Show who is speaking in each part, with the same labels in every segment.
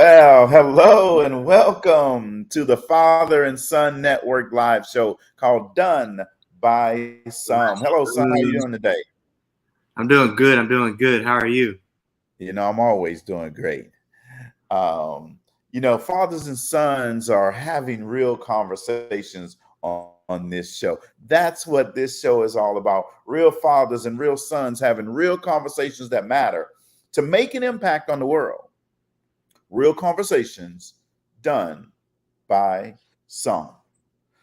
Speaker 1: Well, hello and welcome to the Father and Son Network live show called Done by Some. Hello, son. How you doing today?
Speaker 2: I'm doing good. I'm doing good. How are you?
Speaker 1: I'm always doing great. Fathers and sons are having real conversations on this show. That's what this show is all about. Real fathers and real sons having real conversations that matter to make an impact on the world. Real conversations done by some.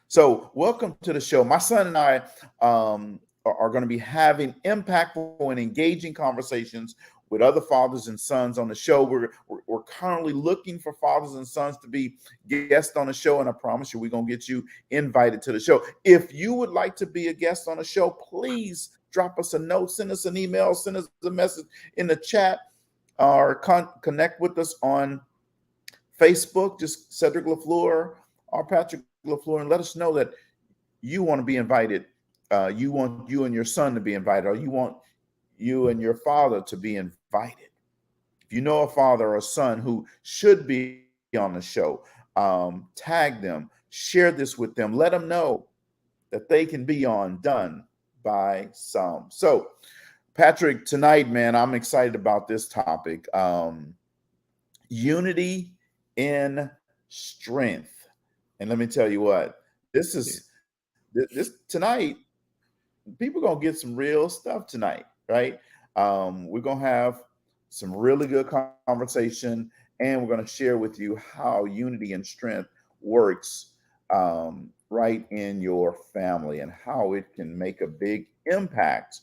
Speaker 1: So, welcome to the show. My son and I are going to be having impactful and engaging conversations with other fathers and sons on the show. We're currently looking for fathers and sons to be guests on the show, and I promise you, we're going to get you invited to the show. If you would like to be a guest on the show, please drop us a note, send us an email, send us a message in the chat, or connect with us on Facebook, just Cedrick LaFleur or Patrick LaFleur, and let us know that you want to be invited. You want you and your son to be invited, or you want you and your father to be invited. If you know a father or a son who should be on the show, tag them, share this with them, let them know that they can be on Done by Some. So, Patrick, tonight, man, I'm excited about this topic. Unity in strength. And let me tell you what, this tonight, people gonna get some real stuff tonight, right? We're gonna have some really good conversation, and we're gonna share with you how unity and strength works right in your family and how it can make a big impact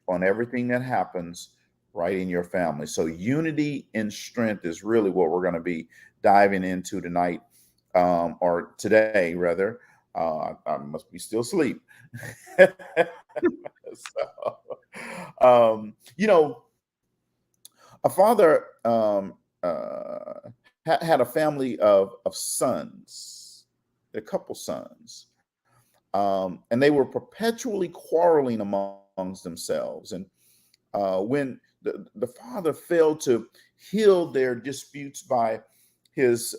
Speaker 1: on everything that happens right in your family. So, unity and strength is really what we're going to be diving into tonight, or today, rather. I must be still asleep. So, a father had a family of sons, a couple sons, and they were perpetually quarreling amongst themselves. And when the father failed to heal their disputes by his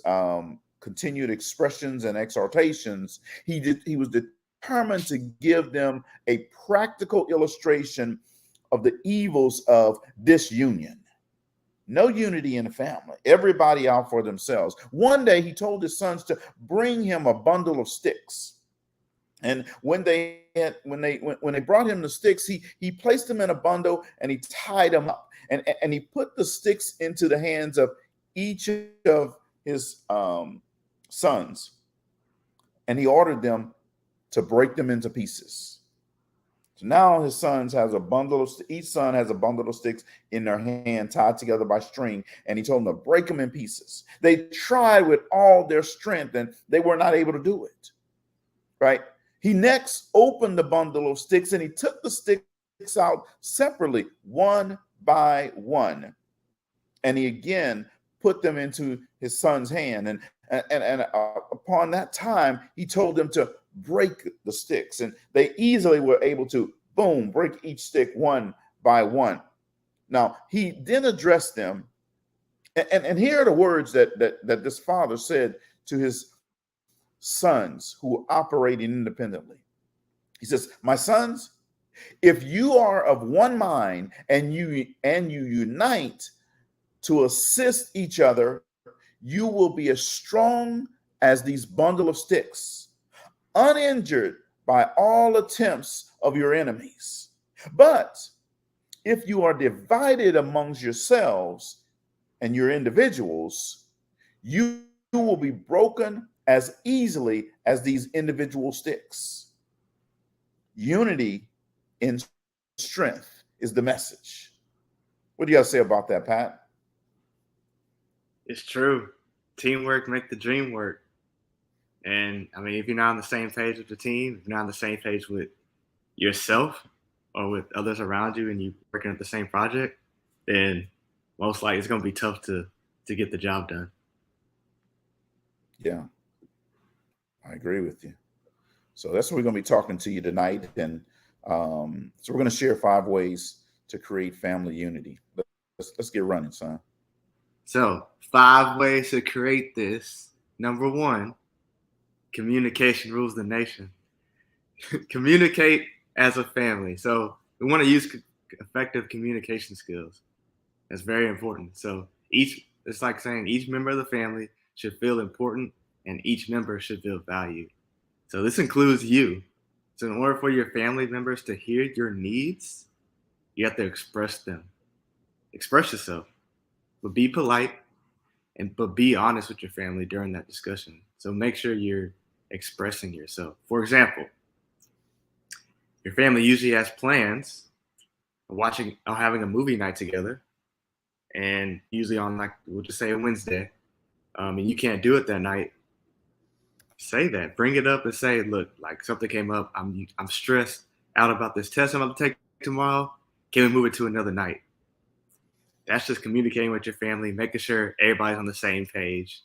Speaker 1: continued expressions and exhortations, he was determined to give them a practical illustration of the evils of disunion. No unity in the family, everybody out for themselves. One day he told his sons to bring him a bundle of sticks. And when they brought him the sticks, he placed them in a bundle and he tied them up, and he put the sticks into the hands of each of his sons, and he ordered them to break them into pieces. So now his sons has a bundle of each son has a bundle of sticks in their hand tied together by string, and he told them to break them in pieces. They tried with all their strength, and they were not able to do it. Right? He next opened the bundle of sticks and he took the sticks out separately, one by one. And he again put them into his son's hand. And upon that time, he told them to break the sticks. And they easily were able to, boom, break each stick one by one. Now, he then addressed them. And here are the words that this father said to his sons who were operating independently. He says, "My sons, if you are of one mind and you unite to assist each other, you will be as strong as these bundle of sticks, uninjured by all attempts of your enemies. But if you are divided amongst yourselves and your individuals, you will be broken as easily as these individual sticks. Unity in strength is the message." What do you got to say about that, Pat?
Speaker 2: It's true. Teamwork make the dream work. And I mean, if you're not on the same page with the team, if you're not on the same page with yourself or with others around you, and you're working at the same project, then most likely it's going to be tough to get the job done.
Speaker 1: Yeah, I agree with you. So that's what we're going to be talking to you tonight. And so we're going to share 5 ways to create family unity. Let's get running, son.
Speaker 2: So 5 ways to create this. Number 1, communication rules the nation. Communicate as a family. So we want to use effective communication skills. That's very important. So it's like saying each member of the family should feel important and each member should feel valued. So this includes you. So in order for your family members to hear your needs, you have to express them. Express yourself, but be polite but be honest with your family during that discussion. So make sure you're expressing yourself. For example, your family usually has plans of watching or having a movie night together, and usually on, like, we'll just say a Wednesday, and you can't do it that night. Say that, bring it up and say, look, like something came up. I'm stressed out about this test I'm about to take tomorrow. Can we move it to another night? That's just communicating with your family, making sure everybody's on the same page.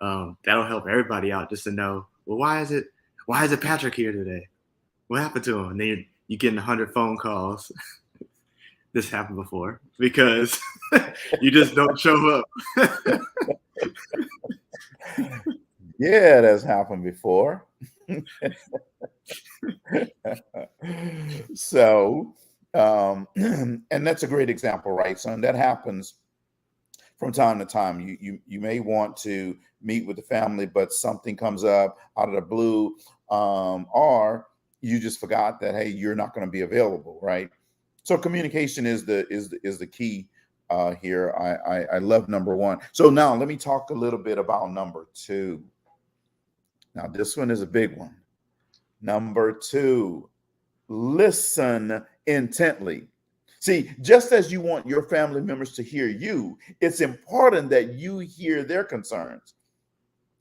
Speaker 2: That'll help everybody out just to know, well, why is it Patrick here today? What happened to him? And then you're getting 100 phone calls. This happened before because you just don't show up.
Speaker 1: Yeah, that's happened before. So, and that's a great example, right, son? That happens from time to time. You may want to meet with the family, but something comes up out of the blue, or you just forgot that, hey, you're not going to be available, right? So communication is the key here. I love number 1. So now let me talk a little bit about number 2. Now this one is a big one. Number 2, listen intently. See, just as you want your family members to hear you, it's important that you hear their concerns.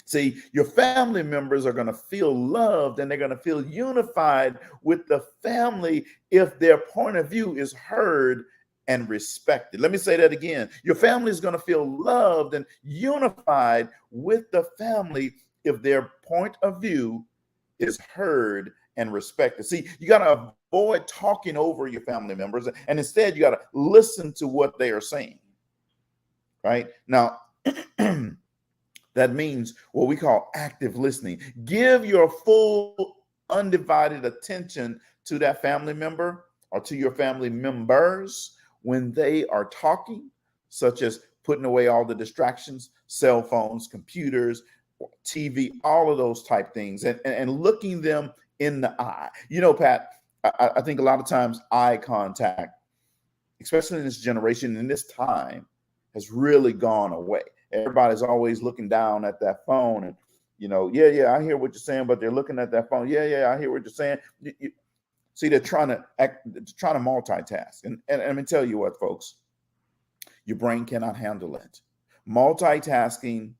Speaker 1: See, your family members are going to feel loved and they're going to feel unified with the family if their point of view is heard and respected. Let me say that again. Your family is going to feel loved and unified with the family if their point of view is heard and respected. See, you got to avoid talking over your family members, and instead you got to listen to what they are saying. Right now, that means what we call active listening. Give your full, undivided attention to that family member or to your family members when they are talking, such as putting away all the distractions, cell phones, computers, TV, all of those type things, and looking them in the eye. You know, Pat, I think a lot of times eye contact, especially in this generation, in this time, has really gone away. Everybody's always looking down at that phone and, yeah, I hear what you're saying, but they're looking at that phone. Yeah, I hear what you're saying. See, they're trying to multitask. And let me tell you what, folks, your brain cannot handle it. Multitasking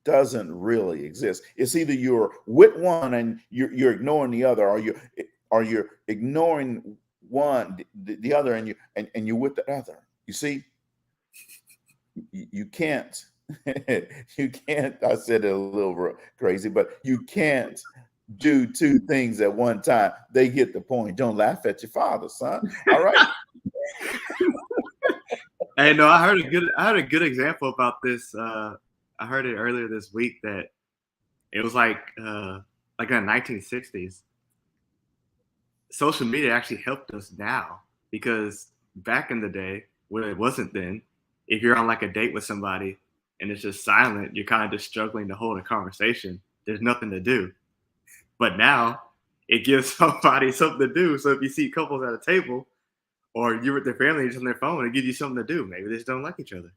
Speaker 1: doesn't really exist. It's either you're with one and you're ignoring the other, or you're ignoring one the other and you're with the other. You see, you can't. You can't. I said it a little crazy, but you can't do 2 things at one time. They get the point. Don't laugh at your father, son. All right.
Speaker 2: Hey, no, I heard a good example about this. I heard it earlier this week that it was like in the 1960s. Social media actually helped us now, because back in the day when it wasn't, then if you're on like a date with somebody and it's just silent, you're kind of just struggling to hold a conversation. There's nothing to do. But now it gives somebody something to do. So if you see couples at a table or you're with their family just on their phone, it gives you something to do. Maybe they just don't like each other.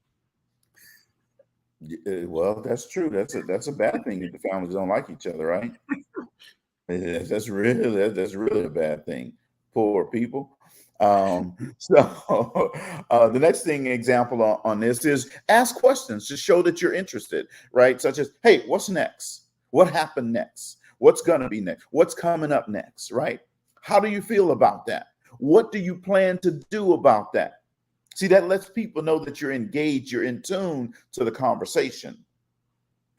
Speaker 1: Well, that's true. That's a bad thing if the families don't like each other, right? That's really a bad thing. Poor people. So the next example on this is ask questions to show that you're interested, right? Such as, hey, what's next? What happened next? What's going to be next? What's coming up next, right? How do you feel about that? What do you plan to do about that? See, that lets people know that you're engaged, you're in tune to the conversation.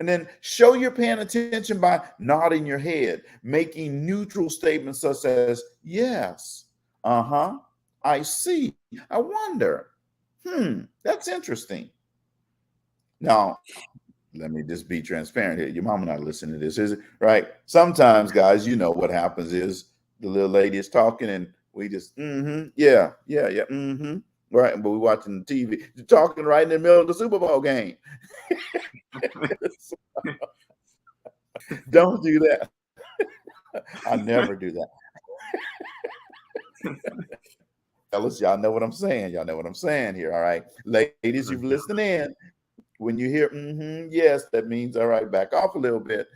Speaker 1: And then show you're paying attention by nodding your head, making neutral statements such as, yes, I see, I wonder, that's interesting. Now, let me just be transparent here. Your mama not listening to this, is it? Right? Sometimes, guys, you know what happens is the little lady is talking and we just, yeah, yeah, yeah, right. But we're watching the TV, you're talking right in the middle of the Super Bowl game. Don't do that. I never do that. Fellas, y'all know what I'm saying. Y'all know what I'm saying here. All right. Ladies, you've listened in. When you hear yes, that means all right, back off a little bit.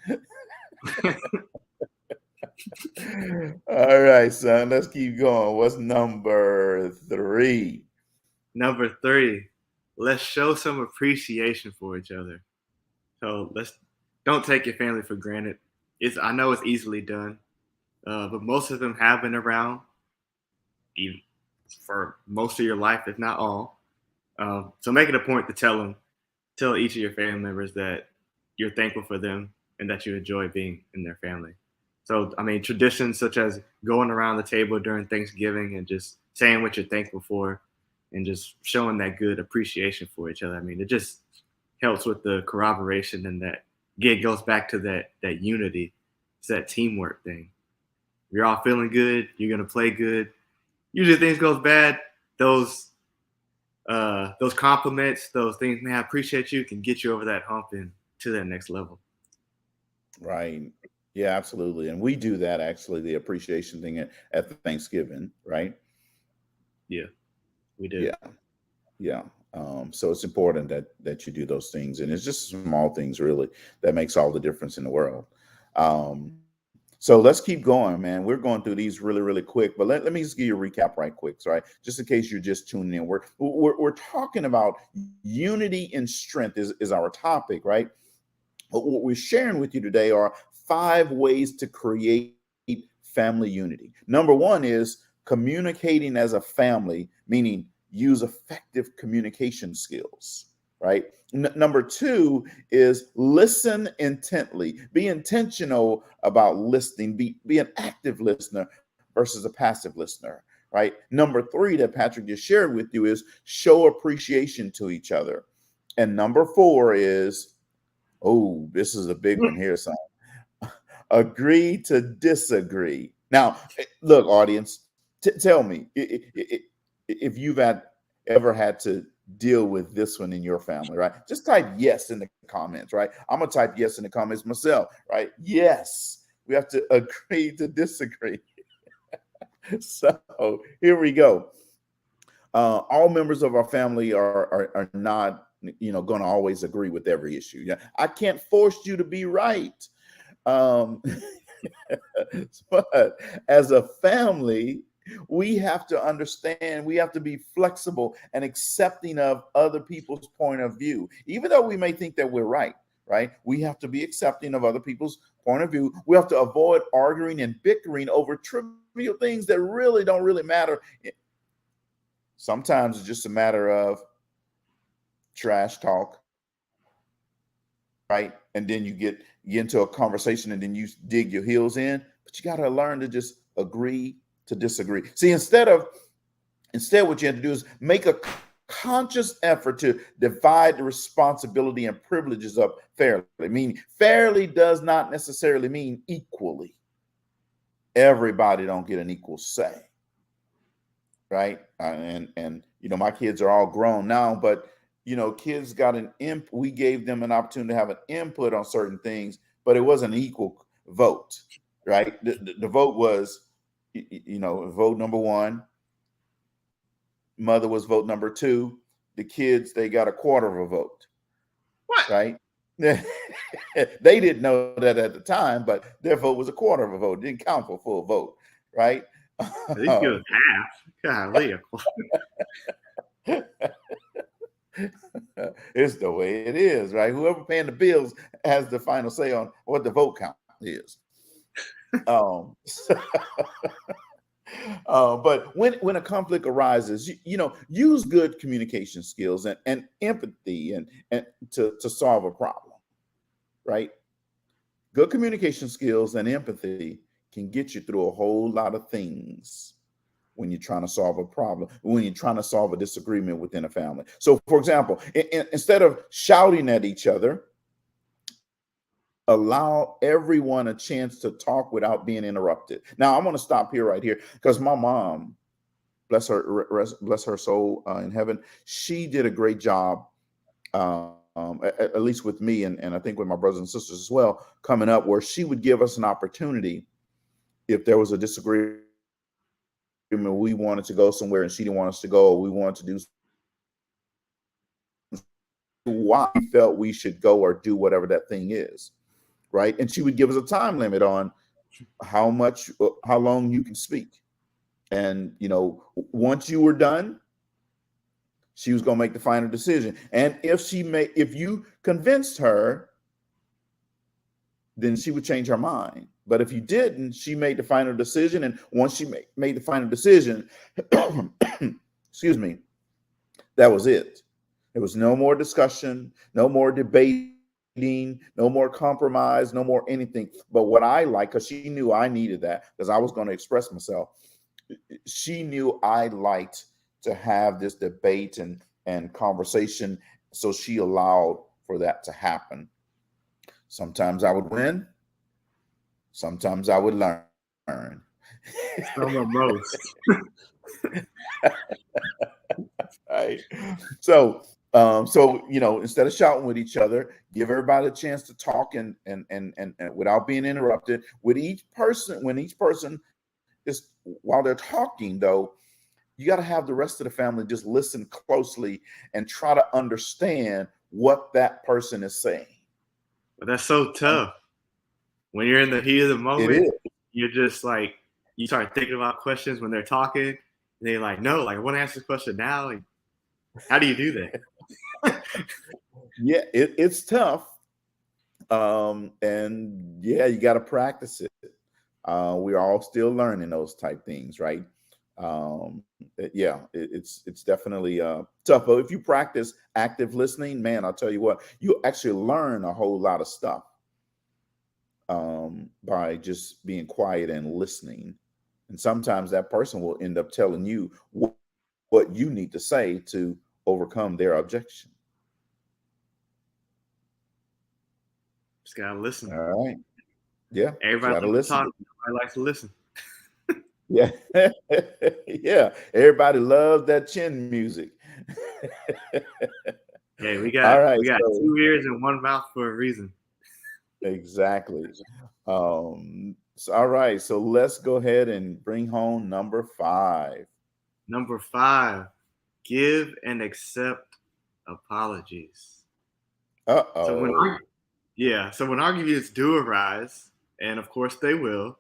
Speaker 1: All right, son. Let's keep going. What's number 3?
Speaker 2: Number 3, let's show some appreciation for each other. So don't take your family for granted. I know it's easily done, but most of them have been around even for most of your life, if not all. So make it a point to tell each of your family members that you're thankful for them and that you enjoy being in their family. So, I mean, traditions such as going around the table during Thanksgiving and just saying what you're thankful for and just showing that good appreciation for each other. I mean, it just helps with the corroboration, and that again goes back to that unity. It's that teamwork thing. If you're all feeling good, you're gonna play good. Usually things goes bad, those compliments, those things, man, I appreciate you, can get you over that hump and to that next level.
Speaker 1: Right. Yeah, absolutely. And we do that actually, the appreciation thing at the Thanksgiving, right?
Speaker 2: Yeah, we do.
Speaker 1: Yeah. Yeah. So it's important that you do those things. And it's just small things really that makes all the difference in the world. So let's keep going, man. We're going through these really, really quick, but let me just give you a recap right quick, right? Just in case you're just tuning in. We're talking about unity and strength is our topic, right? But what we're sharing with you today are 5 ways to create family unity. Number 1 is communicating as a family, meaning use effective communication skills, right? Number 2 is listen intently. Be intentional about listening. Be an active listener versus a passive listener, right? Number 3 that Patrick just shared with you is show appreciation to each other. And number 4 is, oh, this is a big one here, son. Agree to disagree. Now, look, audience, tell me if you've ever had to deal with this one in your family, right? Just type yes in the comments, right? I'm gonna type yes in the comments myself, right? Yes, we have to agree to disagree. So here we go. All members of our family are not, going to always agree with every issue. Yeah, I can't force you to be right. Um, but as a family, we have to understand, we have to be flexible and accepting of other people's point of view, even though we may think that we're right. Right? We have to be accepting of other people's point of view. We have to avoid arguing and bickering over trivial things that really don't really matter. Sometimes it's just a matter of trash talk, right? And then you get into a conversation and then you dig your heels in, but you got to learn to just agree to disagree. See, instead what you have to do is make a conscious effort to divide the responsibility and privileges up fairly. Meaning fairly does not necessarily mean equally. Everybody don't get an equal say. Right? And my kids are all grown now, but kids got we gave them an opportunity to have an input on certain things, but it wasn't an equal vote, right? The vote was, vote number 1. Mother was vote number 2. The kids, they got a quarter of a vote.
Speaker 2: What?
Speaker 1: Right? They didn't know that at the time, but their vote was a quarter of a vote. It didn't count for a full vote, right?
Speaker 2: These good half. Golly.
Speaker 1: It's the way it is, right? Whoever paying the bills has the final say on what the vote count is. But when a conflict arises, use good communication skills and empathy and to solve a problem, right? Good communication skills and empathy can get you through a whole lot of things when you're trying to solve a problem, when you're trying to solve a disagreement within a family. So, for example, instead of shouting at each other, allow everyone a chance to talk without being interrupted. Now, I'm going to stop here right here because my mom, bless her soul in heaven, she did a great job, at least with me, and I think with my brothers and sisters as well, coming up, where she would give us an opportunity if there was a disagreement, we wanted to go somewhere and she didn't want us to go, or we wanted to do why we felt we should go or do whatever that thing is, right? And she would give us a time limit on how long you can speak. And, once you were done, she was going to make the final decision. And if you convinced her, then she would change her mind. But if you didn't, she made the final decision. And once she made the final decision, excuse me, that was it. There was no more discussion, no more debating, no more compromise, no more anything. But what I like, because she knew I needed that, because I was going to express myself, she knew I liked to have this debate and conversation. So she allowed for that to happen. Sometimes I would win. Sometimes I would learn.
Speaker 2: Some of most.
Speaker 1: Right. So, instead of shouting with each other, give everybody a chance to talk and without being interrupted. When each person is, while they're talking, though, you got to have the rest of the family just listen closely and try to understand what that person is saying.
Speaker 2: But that's so tough. When you're in the heat of the moment, you're just like, you start thinking about questions when they're talking, and they're like, no, like, I want to ask this question now. Like, how do you do that?
Speaker 1: Yeah, it's tough. And yeah, you got to practice it. We're all still learning those type things, right? It's definitely tough. But if you practice active listening, man, I'll tell you what, you actually learn a whole lot of stuff by just being quiet and listening. And sometimes that person will end up telling you what you need to say to overcome their objection.
Speaker 2: Just gotta listen.
Speaker 1: All right. Yeah.
Speaker 2: Everybody
Speaker 1: Gotta
Speaker 2: likes to
Speaker 1: listen.
Speaker 2: talk. Everybody likes to listen.
Speaker 1: Yeah. Yeah. Everybody loves that chin music.
Speaker 2: Hey, we
Speaker 1: All
Speaker 2: got
Speaker 1: right. So,
Speaker 2: 2 ears and 1 mouth for a reason.
Speaker 1: exactly. All right. So let's go ahead and bring home number 5.
Speaker 2: Number 5, give and accept apologies. So
Speaker 1: Uh-oh.
Speaker 2: when arguments do arise, and of course they will,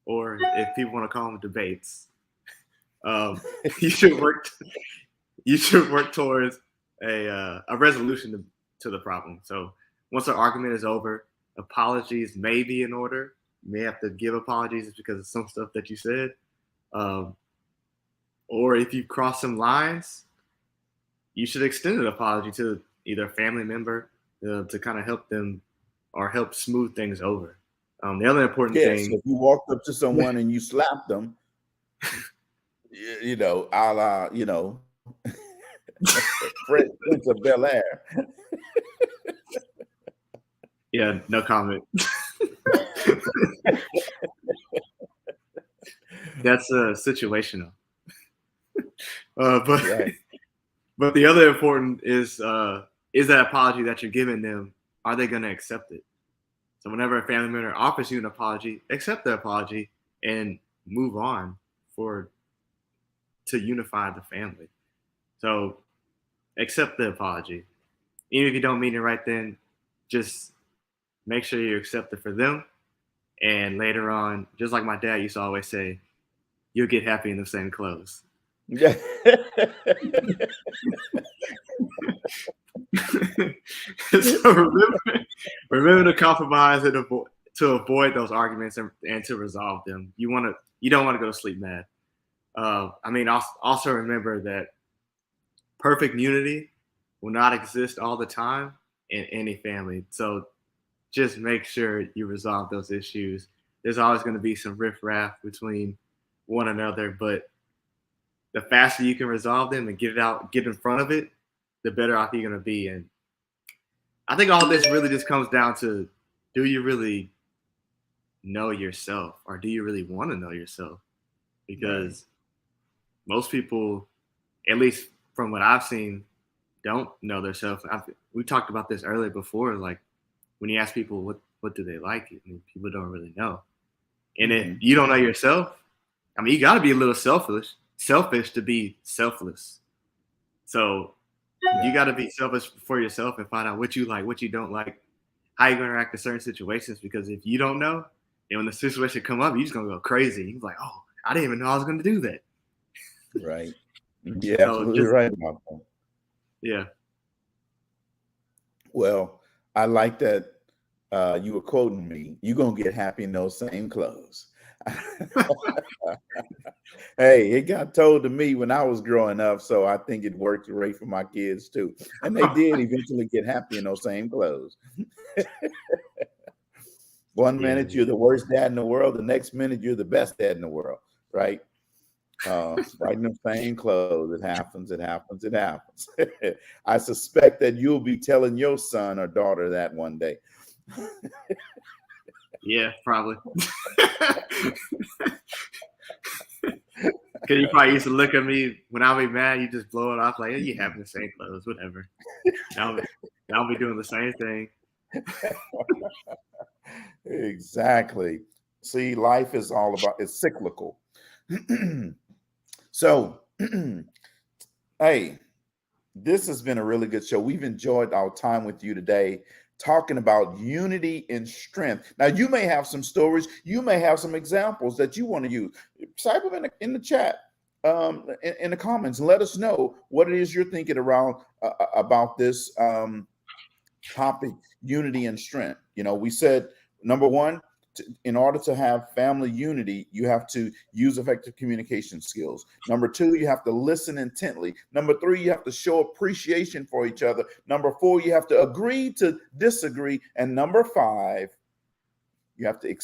Speaker 2: or if people want to call them debates, you should work. You should work towards a resolution to the problem. So once the argument is over, apologies may be in order. You may have to give apologies because of some stuff that you said, um, or if you cross some lines, you should extend an apology to either a family member to kind of help them or help smooth things over. The other important
Speaker 1: Yes.
Speaker 2: thing,
Speaker 1: If you walked up to someone and you slapped them, a la, Prince of Bel Air.
Speaker 2: yeah, no comment. That's situational. But
Speaker 1: Right.
Speaker 2: but the other important is that apology that you're giving them, are they going to accept it? So whenever a family member offers you an apology, accept the apology and move on to unify the family. So accept the apology. Even if you don't mean it right then, just make sure you accept it for them. And later on, just like my dad used to always say, you'll get happy in the same clothes.
Speaker 1: Yeah.
Speaker 2: So remember to compromise and to avoid those arguments and to resolve them. You don't want to go to sleep mad. Also remember that perfect unity will not exist all the time in any family. So just make sure you resolve those issues. There's always going to be some riffraff between one another, but the faster you can resolve them and get it out, get in front of it, the better off you're going to be. And I think all this really just comes down to, do you really know yourself, or do you really want to know yourself? Because most people, at least from what I've seen, don't know themselves. We talked about this earlier before. Like when you ask people what do they like, I mean, people don't really know. And if you don't know yourself, I mean, you got to be a little selfish to be selfless. So you got to be selfish for yourself and find out what you like, what you don't like, how you're going to react to certain situations. Because if you don't know, and when the situation come up, you're just going to go crazy. You're like, oh, I didn't even know I was going to do that.
Speaker 1: Right. Yeah, so absolutely right about that.
Speaker 2: Yeah.
Speaker 1: Well, I like that you were quoting me. You're going to get happy in those same clothes. Hey, it got told to me when I was growing up, so I think it worked great for my kids too. And they did eventually get happy in those same clothes. One minute you're the worst dad in the world, the next minute you're the best dad in the world, right? Right in the same clothes. It happens. I suspect that you'll be telling your son or daughter that one day.
Speaker 2: Yeah, probably. Because you probably used to look at me when I be mad, you just blow it off like, hey, you having the same clothes, whatever. I'll be doing the same thing.
Speaker 1: Exactly. See, life is all about, it's cyclical. So, hey, this has been a really good show. We've enjoyed our time with you today, talking about unity and strength. Now, you may have some stories, you may have some examples that you want to use. Type them in the chat, in the comments, and let us know what it is you're thinking around about this topic, unity and strength. You know, we said number one, in order to have family unity, you have to use effective communication skills. Number two, you have to listen intently. Number three, you have to show appreciation for each other. Number four, you have to agree to disagree. And number five, you have to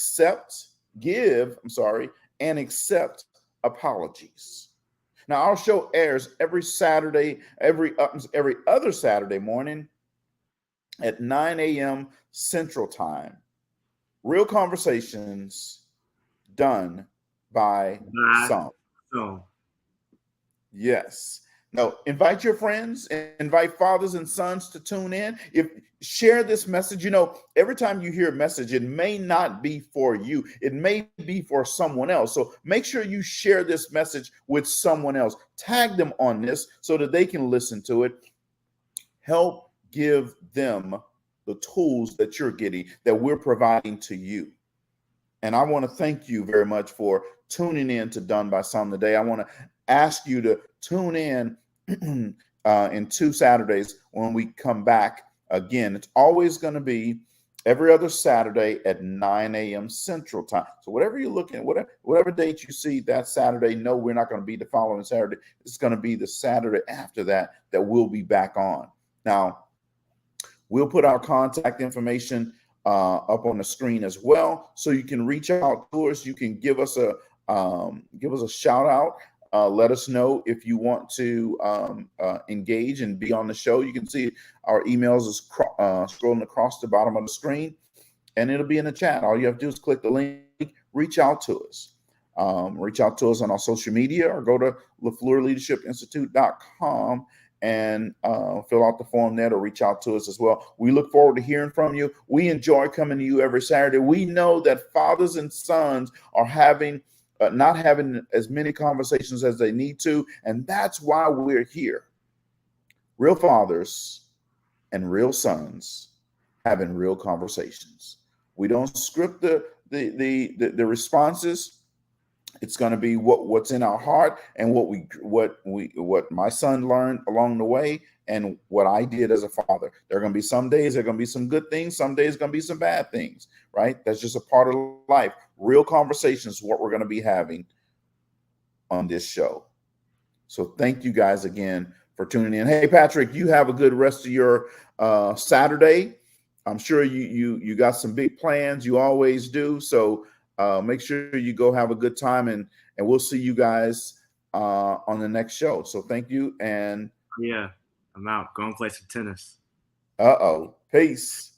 Speaker 1: and accept apologies. Now, our show airs every Saturday, every other Saturday morning at 9 a.m. Central Time. Real conversations done by some. Yes. Now, invite your friends, invite fathers and sons to tune in. Share this message. You know, every time you hear a message, it may not be for you. It may be for someone else. So make sure you share this message with someone else. Tag them on this so that they can listen to it. Help give them the tools that you're getting, that we're providing to you. And I want to thank you very much for tuning in to Done by Some today. I want to ask you to tune in 2 Saturdays when we come back again. It's always going to be every other Saturday at 9 a.m. Central Time. So whatever you're looking at, whatever date you see that Saturday, no, we're not going to be the following Saturday. It's going to be the Saturday after that we'll be back on. Now, we'll put our contact information up on the screen as well, so you can reach out to us. You can give us a shout out. Let us know if you want to engage and be on the show. You can see our emails is scrolling across the bottom of the screen, and it'll be in the chat. All you have to do is click the link, reach out to us. Reach out to us on our social media, or go to LaFleurLeadershipInstitute.com and fill out the form there, or reach out to us as well. We look forward to hearing from you. We enjoy coming to you every Saturday. We know that fathers and sons are not having as many conversations as they need to, and that's why we're here. Real fathers and real sons having real conversations. We don't script the responses. It's going to be what's in our heart, and what my son learned along the way, and what I did as a father. There are going to be some days, there are going to be some good things. Some days going to be some bad things, right? That's just a part of life. Real conversations is what we're going to be having on this show. So thank you guys again for tuning in. Hey, Patrick, you have a good rest of your Saturday. I'm sure you got some big plans. You always do. So make sure you go have a good time, and we'll see you guys on the next show. So thank you. And
Speaker 2: Yeah, I'm out. Go and play some tennis.
Speaker 1: peace.